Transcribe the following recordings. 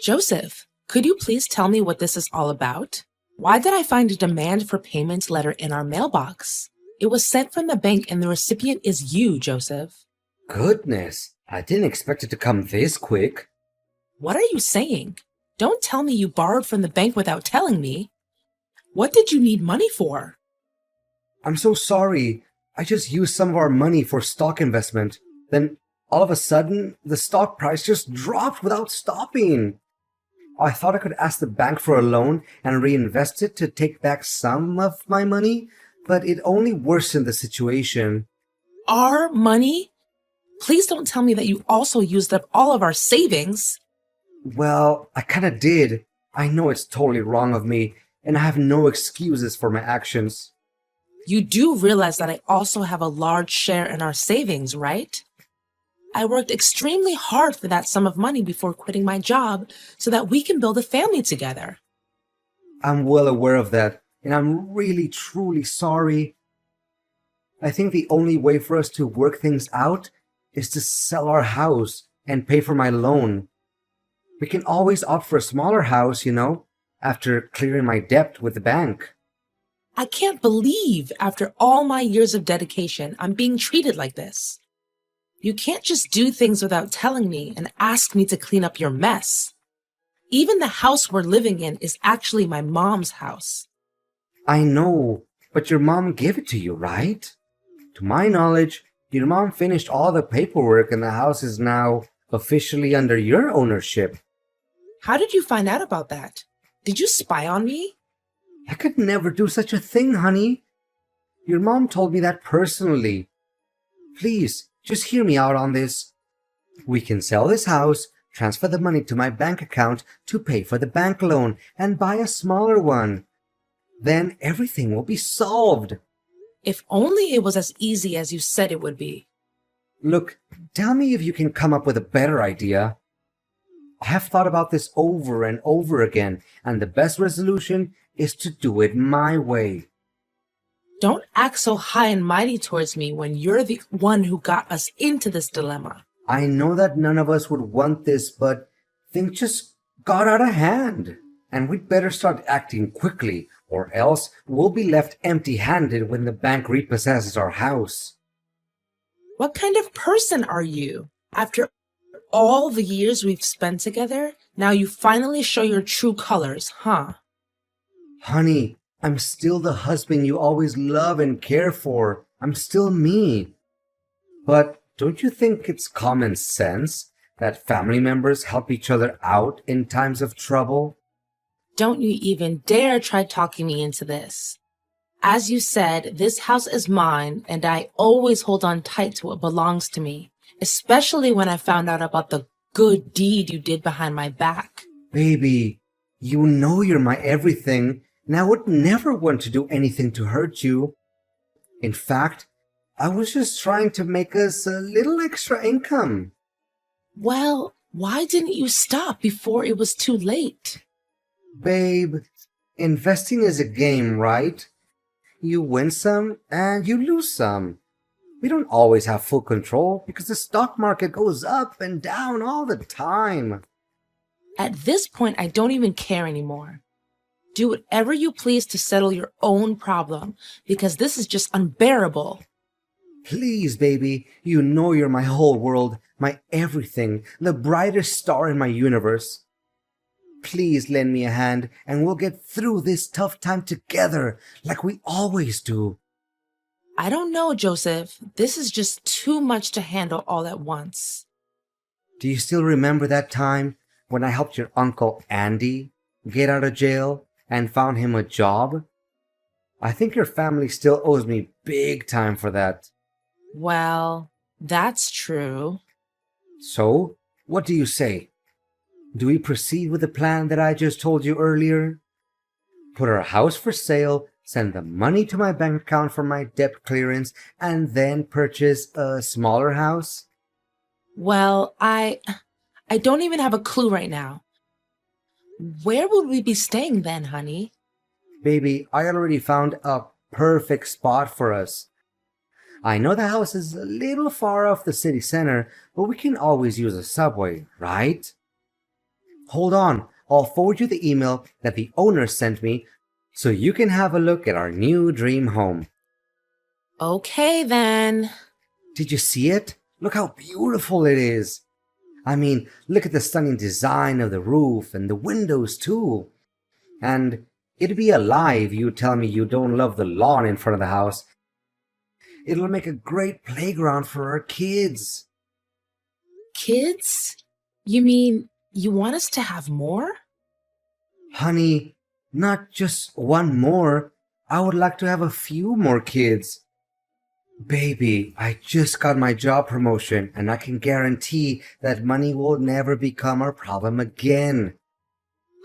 Joseph, could you please tell me what this is all about? Why did I find a demand for payment letter in our mailbox? It was sent from the bank and the recipient is you, Joseph. Goodness, I didn't expect it to come this quick. What are you saying? Don't tell me you borrowed from the bank without telling me. What did you need money for? I'm so sorry. I just used some of our money for stock investment. Then, all of a sudden, the stock price just dropped without stopping. I thought I could ask the bank for a loan and reinvest it to take back some of my money, but it only worsened the situation. Our money? Please don't tell me that you also used up all of our savings. Well, I kinda did. I know it's totally wrong of me, and I have no excuses for my actions. You do realize that I also have a large share in our savings, right? I worked extremely hard for that sum of money before quitting my job so that we can build a family together. I'm well aware of that, and I'm really truly sorry. I think the only way for us to work things out is to sell our house and pay for my loan. We can always opt for a smaller house, after clearing my debt with the bank. I can't believe after all my years of dedication, I'm being treated like this. You can't just do things without telling me and ask me to clean up your mess. Even the house we're living in is actually my mom's house. I know, but your mom gave it to you, right? To my knowledge, your mom finished all the paperwork and the house is now officially under your ownership. How did you find out about that? Did you spy on me? I could never do such a thing, honey. Your mom told me that personally. Please, just hear me out on this. We can sell this house, transfer the money to my bank account to pay for the bank loan, and buy a smaller one. Then everything will be solved. If only it was as easy as you said it would be. Look, tell me if you can come up with a better idea. I have thought about this over and over again, and the best resolution is to do it my way. Don't act so high and mighty towards me when you're the one who got us into this dilemma. I know that none of us would want this, but things just got out of hand. And we'd better start acting quickly, or else we'll be left empty-handed when the bank repossesses our house. What kind of person are you? After all the years we've spent together, now you finally show your true colors, huh? Honey, I'm still the husband you always love and care for. I'm still me. But don't you think it's common sense that family members help each other out in times of trouble? Don't you even dare try talking me into this. As you said, this house is mine, and I always hold on tight to what belongs to me, especially when I found out about the good deed you did behind my back. Baby, you know you're my everything, and I would never want to do anything to hurt you. In fact, I was just trying to make us a little extra income. Well, why didn't you stop before it was too late? Babe, investing is a game, right? You win some and you lose some. We don't always have full control because the stock market goes up and down all the time. At this point, I don't even care anymore. Do whatever you please to settle your own problem, because this is just unbearable. Please, baby, you know you're my whole world, my everything, the brightest star in my universe. Please lend me a hand and we'll get through this tough time together like we always do. I don't know, Joseph. This is just too much to handle all at once. Do you still remember that time when I helped your uncle Andy get out of jail and found him a job? I think your family still owes me big time for that. Well, that's true. So, what do you say? Do we proceed with the plan that I just told you earlier? Put our house for sale, send the money to my bank account for my debt clearance, and then purchase a smaller house? Well, I don't even have a clue right now. Where would we be staying then, honey? Baby, I already found a perfect spot for us. I know the house is a little far off the city center, but we can always use a subway, right? Hold on, I'll forward you the email that the owner sent me so you can have a look at our new dream home. Okay, then. Did you see it? Look how beautiful it is. I mean, look at the stunning design of the roof and the windows too. And it'd be a lie if you tell me you don't love the lawn in front of the house. It'll make a great playground for our kids. Kids? You mean you want us to have more? Honey, not just one more. I would like to have a few more kids. Baby, I just got my job promotion and I can guarantee that money will never become our problem again.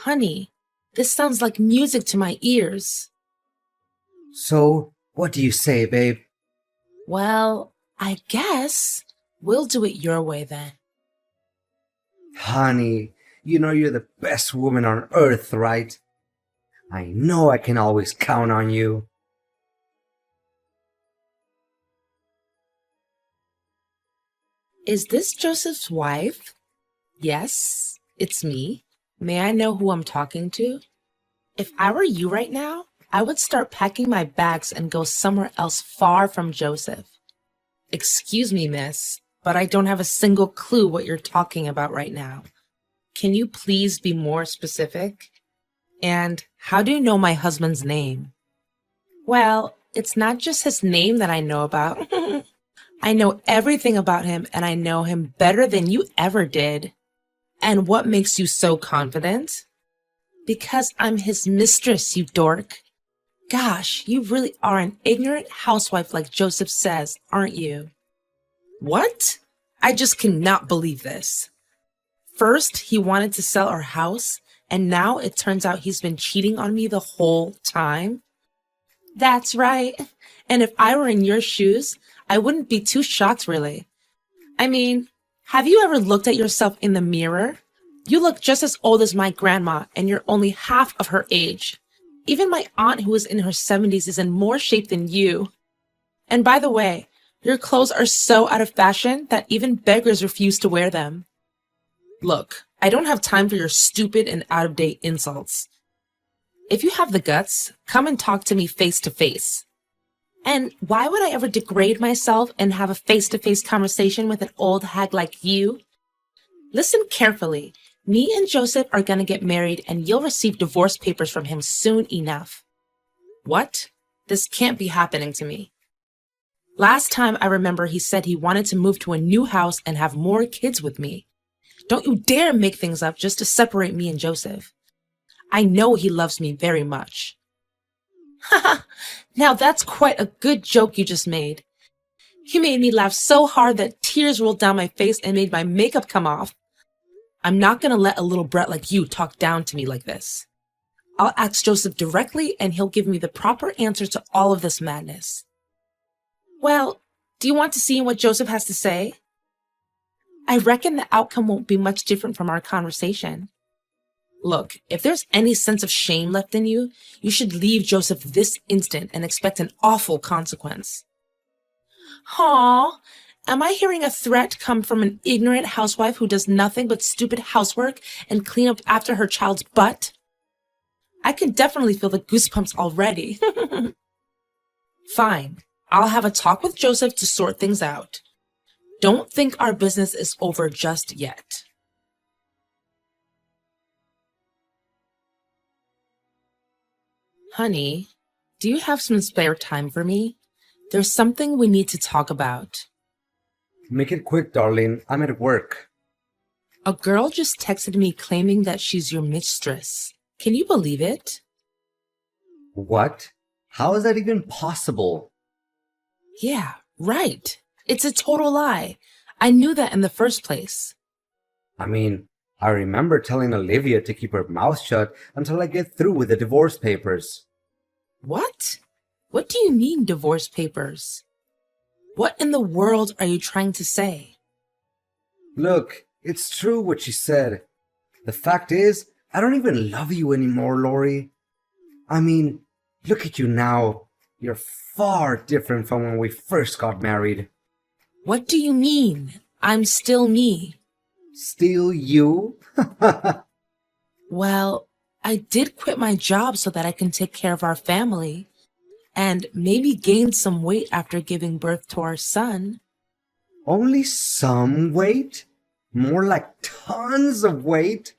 Honey, this sounds like music to my ears. So, what do you say, babe? Well, I guess we'll do it your way then. Honey, you know you're the best woman on earth, right? I know I can always count on you. Is this Joseph's wife? Yes, it's me. May I know who I'm talking to? If I were you right now, I would start packing my bags and go somewhere else far from Joseph. Excuse me, miss, but I don't have a single clue what you're talking about right now. Can you please be more specific? And how do you know my husband's name? Well, it's not just his name that I know about. I know everything about him, and I know him better than you ever did. And what makes you so confident? Because I'm his mistress, you dork. Gosh, you really are an ignorant housewife like Joseph says, aren't you? What? I just cannot believe this. First, he wanted to sell our house, and now it turns out he's been cheating on me the whole time? That's right. And if I were in your shoes, I wouldn't be too shocked, really. I mean, have you ever looked at yourself in the mirror? You look just as old as my grandma, and you're only half of her age. Even my aunt, who is in her 70s, is in more shape than you. And by the way, your clothes are so out of fashion that even beggars refuse to wear them. Look, I don't have time for your stupid and out-of-date insults. If you have the guts, come and talk to me face to face. And why would I ever degrade myself and have a face-to-face conversation with an old hag like you? Listen carefully. Me and Joseph are gonna get married and you'll receive divorce papers from him soon enough. What? This can't be happening to me. Last time I remember he said he wanted to move to a new house and have more kids with me. Don't you dare make things up just to separate me and Joseph. I know he loves me very much. Haha, now that's quite a good joke you just made. You made me laugh so hard that tears rolled down my face and made my makeup come off. I'm not gonna let a little brat like you talk down to me like this. I'll ask Joseph directly and he'll give me the proper answer to all of this madness. Well, do you want to see what Joseph has to say? I reckon the outcome won't be much different from our conversation. Look, if there's any sense of shame left in you, you should leave Joseph this instant and expect an awful consequence. Aw, am I hearing a threat come from an ignorant housewife who does nothing but stupid housework and clean up after her child's butt? I can definitely feel the goosebumps already. Fine, I'll have a talk with Joseph to sort things out. Don't think our business is over just yet. Honey, do you have some spare time for me? There's something we need to talk about. Make it quick, darling. I'm at work. A girl just texted me claiming that she's your mistress. Can you believe it? What? How is that even possible? Yeah, right. It's a total lie. I knew that in the first place. I mean, I remember telling Olivia to keep her mouth shut until I get through with the divorce papers. What? What do you mean, divorce papers? What in the world are you trying to say? Look, it's true what she said. The fact is, I don't even love you anymore, Lori. I mean, look at you now. You're far different from when we first got married. What do you mean? I'm still me. Still you? Well, I did quit my job so that I can take care of our family and maybe gain some weight after giving birth to our son. Only some weight? More like tons of weight?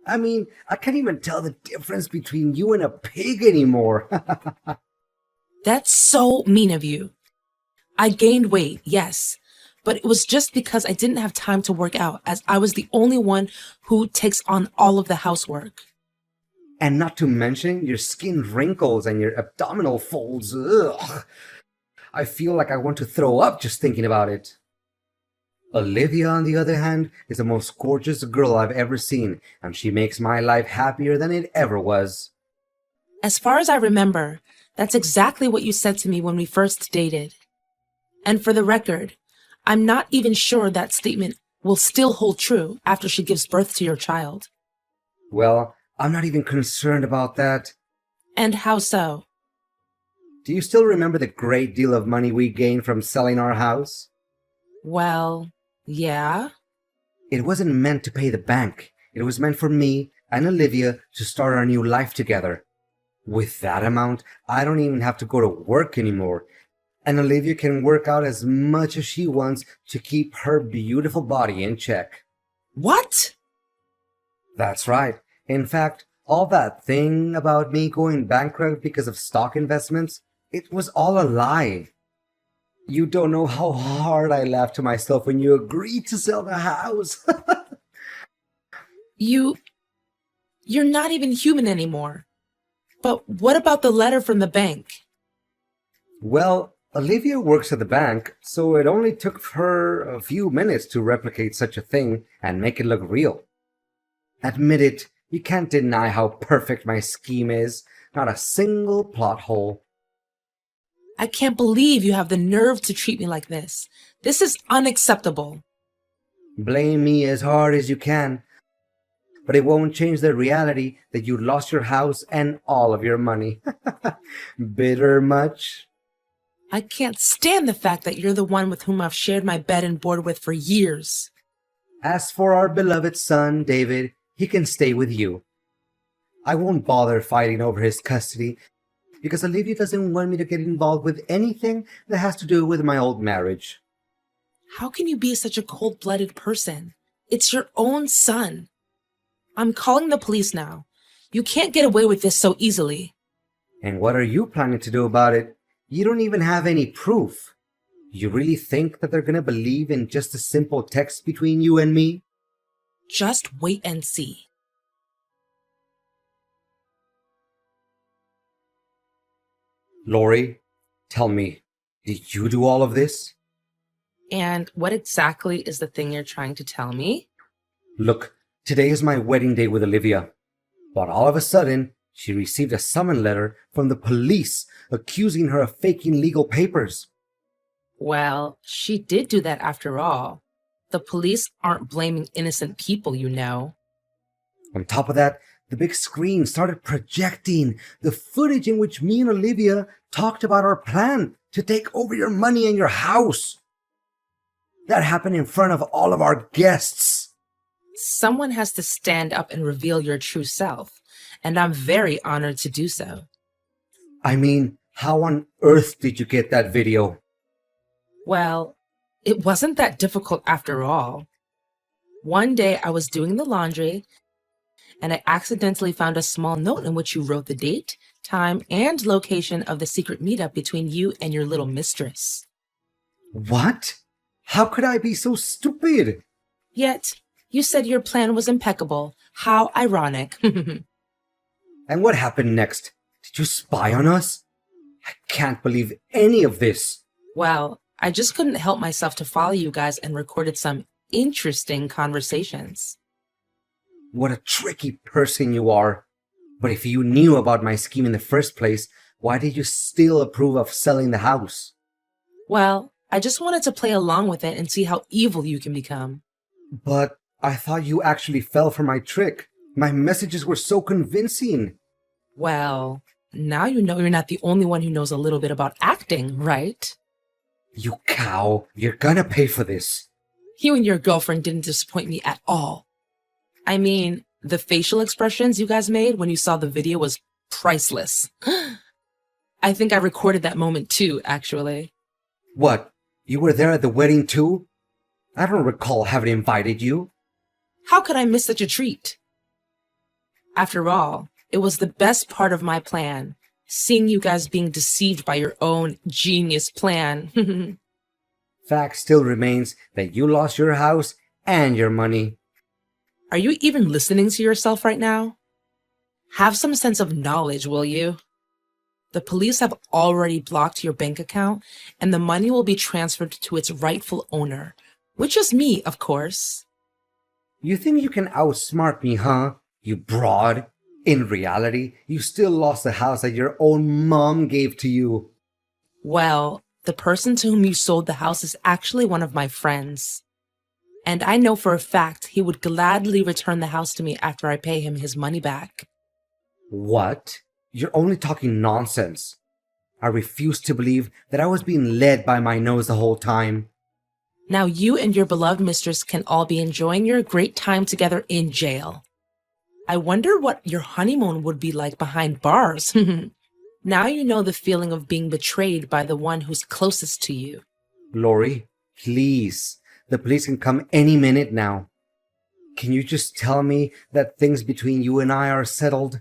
I mean, I can't even tell the difference between you and a pig anymore. That's so mean of you. I gained weight, yes, but it was just because I didn't have time to work out, as I was the only one who takes on all of the housework. And not to mention your skin wrinkles and your abdominal folds. Ugh. I feel like I want to throw up just thinking about it. Olivia, on the other hand, is the most gorgeous girl I've ever seen, and she makes my life happier than it ever was. As far as I remember, that's exactly what you said to me when we first dated. And for the record, I'm not even sure that statement will still hold true after she gives birth to your child. Well, I'm not even concerned about that. And how so? Do you still remember the great deal of money we gained from selling our house? Well, yeah. It wasn't meant to pay the bank. It was meant for me and Olivia to start our new life together. With that amount, I don't even have to go to work anymore. And Olivia can work out as much as she wants to keep her beautiful body in check. What? That's right. In fact, all that thing about me going bankrupt because of stock investments, it was all a lie. You don't know how hard I laughed to myself when you agreed to sell the house. You're not even human anymore. But what about the letter from the bank? Well, Olivia works at the bank, so it only took her a few minutes to replicate such a thing and make it look real. Admit it, you can't deny how perfect my scheme is. Not a single plot hole. I can't believe you have the nerve to treat me like this. This is unacceptable. Blame me as hard as you can, but it won't change the reality that you lost your house and all of your money. Bitter much? I can't stand the fact that you're the one with whom I've shared my bed and board with for years. As for our beloved son, David, he can stay with you. I won't bother fighting over his custody, because Olivia doesn't want me to get involved with anything that has to do with my old marriage. How can you be such a cold-blooded person? It's your own son. I'm calling the police now. You can't get away with this so easily. And what are you planning to do about it? You don't even have any proof. You really think that they're gonna believe in just a simple text between you and me? Just wait and see. Lori, tell me, did you do all of this? And what exactly is the thing you're trying to tell me? Look, today is my wedding day with Olivia. But all of a sudden, she received a summons letter from the police accusing her of faking legal papers. Well, she did do that after all. The police aren't blaming innocent people, you know. On top of that, the big screen started projecting the footage in which me and Olivia talked about our plan to take over your money and your house. That happened in front of all of our guests. Someone has to stand up and reveal your true self, and I'm very honored to do so. I mean, how on earth did you get that video? Well, it wasn't that difficult after all. One day I was doing the laundry, and I accidentally found a small note in which you wrote the date, time, and location of the secret meetup between you and your little mistress. What? How could I be so stupid? Yet, you said your plan was impeccable. How ironic. And what happened next? Did you spy on us? I can't believe any of this. Well, I just couldn't help myself to follow you guys and recorded some interesting conversations. What a tricky person you are. But if you knew about my scheme in the first place, why did you still approve of selling the house? Well, I just wanted to play along with it and see how evil you can become. But I thought you actually fell for my trick. My messages were so convincing. Well, now you know you're not the only one who knows a little bit about acting, right? You cow, you're gonna pay for this. You and your girlfriend didn't disappoint me at all. I mean, The facial expressions you guys made when you saw the video was priceless. I think I recorded that moment too, actually. What? You were there at the wedding too? I don't recall having invited you. How could I miss such a treat? After all, it was the best part of my plan, seeing you guys being deceived by your own genius plan. Fact still remains that you lost your house and your money. Are you even listening to yourself right now? Have some sense of knowledge, will you? The police have already blocked your bank account, and the money will be transferred to its rightful owner, which is me, of course. You think you can outsmart me, huh? You broad. In reality, you still lost the house that your own mom gave to you. Well, the person to whom you sold the house is actually one of my friends. And I know for a fact he would gladly return the house to me after I pay him his money back. What? You're only talking nonsense. I refuse to believe that I was being led by my nose the whole time. Now you and your beloved mistress can all be enjoying your great time together in jail. I wonder what your honeymoon would be like behind bars. Now you know the feeling of being betrayed by the one who's closest to you. Lori, please. The police can come any minute now. Can you just tell me that things between you and I are settled?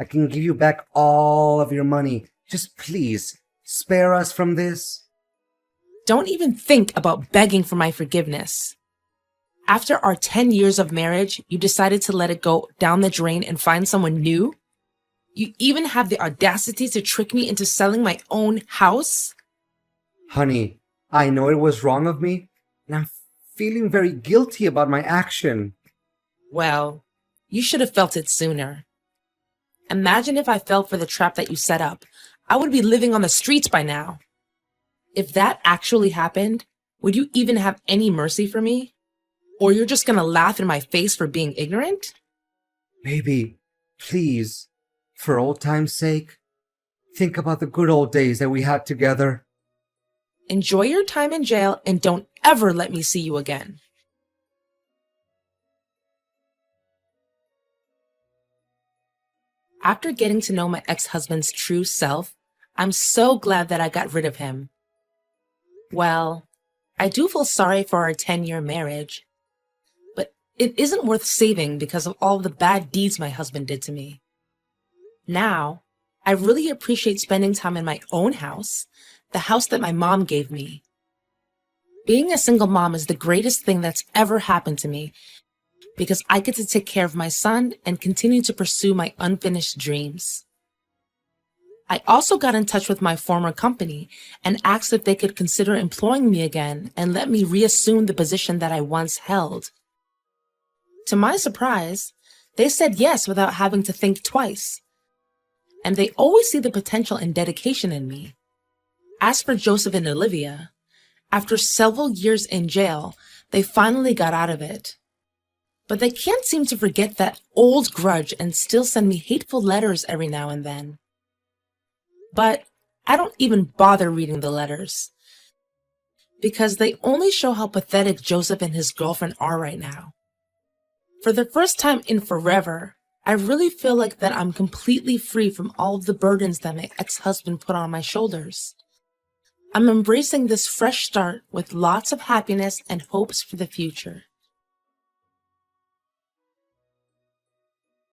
I can give you back all of your money. Just please, spare us from this. Don't even think about begging for my forgiveness. After our 10 years of marriage, you decided to let it go down the drain and find someone new? You even have the audacity to trick me into selling my own house? Honey, I know it was wrong of me, and I'm feeling very guilty about my action. Well, you should have felt it sooner. Imagine if I fell for the trap that you set up. I would be living on the streets by now. If that actually happened, would you even have any mercy for me? Or you're just gonna laugh in my face for being ignorant? Baby, please, for old time's sake, think about the good old days that we had together. Enjoy your time in jail and don't ever let me see you again. After getting to know my ex-husband's true self, I'm so glad that I got rid of him. Well, I do feel sorry for our 10-year marriage, but it isn't worth saving because of all the bad deeds my husband did to me. Now, I really appreciate spending time in my own house, the house that my mom gave me. Being a single mom is the greatest thing that's ever happened to me because I get to take care of my son and continue to pursue my unfinished dreams. I also got in touch with my former company and asked if they could consider employing me again and let me reassume the position that I once held. To my surprise, they said yes without having to think twice. And they always see the potential and dedication in me. As for Joseph and Olivia, after several years in jail, they finally got out of it. But they can't seem to forget that old grudge and still send me hateful letters every now and then. But I don't even bother reading the letters because they only show how pathetic Joseph and his girlfriend are right now. For the first time in forever, I really feel like that I'm completely free from all of the burdens that my ex-husband put on my shoulders. I'm embracing this fresh start with lots of happiness and hopes for the future.